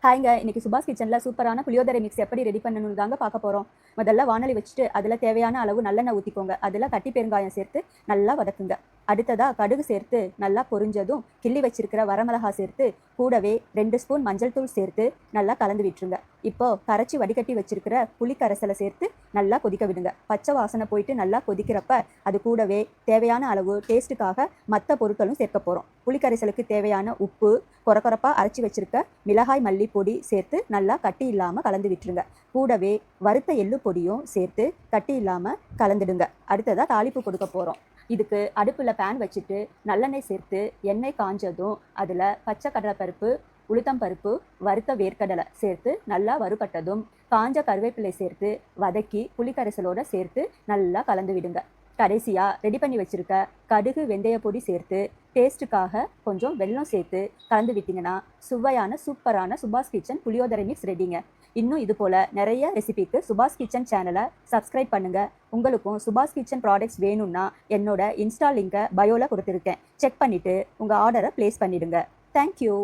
ஹாய்ங்க, இன்னைக்கு சுபாஷ் கிச்சனில் சூப்பரான புளியோதரை மிக்ஸ் எப்படி ரெடி பண்ணணும்னு தாங்க பார்க்க போகிறோம். முதல்ல வானொலி வச்சுட்டு அதில் தேவையான அளவு நல்லெண்ணெய் ஊற்றிக்கோங்க. அதில் கட்டி பெருங்காயம் சேர்த்து நல்லா வதக்குங்க. அடுத்ததாக கடுகு சேர்த்து நல்லா பொரிஞ்சதும் கிள்ளி வச்சிருக்கிற வரமிளகா சேர்த்து கூடவே 2 ஸ்பூன் மஞ்சள் தூள் சேர்த்து நல்லா கலந்து விட்டுருங்க. இப்போ கரைச்சி வடிகட்டி வச்சிருக்கிற புளி கரைசலை சேர்த்து நல்லா கொதிக்க விடுங்க. பச்சை வாசனை போயிட்டு நல்லா கொதிக்கிறப்ப அது கூடவே தேவையான அளவு டேஸ்ட்டுக்காக மற்ற பொருட்களும் சேர்க்க போகிறோம். புளி கரைசலுக்கு தேவையான உப்பு, கொரகொரப்பாக அரைச்சி வச்சிருக்க மிளகாய் மல்லி பொடி சேர்த்து நல்லா கட்டி இல்லாமல் கலந்து விட்டுருங்க. கூடவே வறுத்த எள்ளு பொடியும் சேர்த்து கட்டி இல்லாமல் கலந்துடுங்க. அடுத்ததாக தாளிப்பு கொடுக்க போகிறோம். இதுக்கு அடுப்பில் பேன் வச்சுட்டு நல்லெண்ணெய் சேர்த்து எண்ணெய் காஞ்சதும் அதில் பச்சை கடலைப்பருப்பு, உளுத்தம்பருப்பு, வறுத்த வேர்க்கடலை சேர்த்து நல்லா வறுபட்டதும் காஞ்ச கருவேப்பிலை சேர்த்து வதக்கி புளிக்கரைசலோடு சேர்த்து நல்லா கலந்து விடுங்க. கடைசியாக ரெடி பண்ணி வச்சுருக்க கடுகு வெந்தய பொடி சேர்த்து டேஸ்ட்டுக்காக கொஞ்சம் வெல்லம் சேர்த்து கலந்து விட்டிங்கன்னா சுவையான சூப்பரான சுபாஷ் கிச்சன் புளியோதரை மிக்ஸ் ரெடிங்க. இன்னும் இது போல் நிறைய ரெசிபிக்கு சுபாஷ் கிச்சன் சேனலை சப்ஸ்கிரைப் பண்ணுங்கள். உங்களுக்கும் சுபாஷ் கிச்சன் ப்ராடக்ட்ஸ் வேணும்னா என்னோட இன்ஸ்டா லிங்கை பயோவில் கொடுத்துருக்கேன். செக் பண்ணிவிட்டு உங்கள் ஆர்டரை ப்ளேஸ் பண்ணிவிடுங்க. தேங்க்யூ.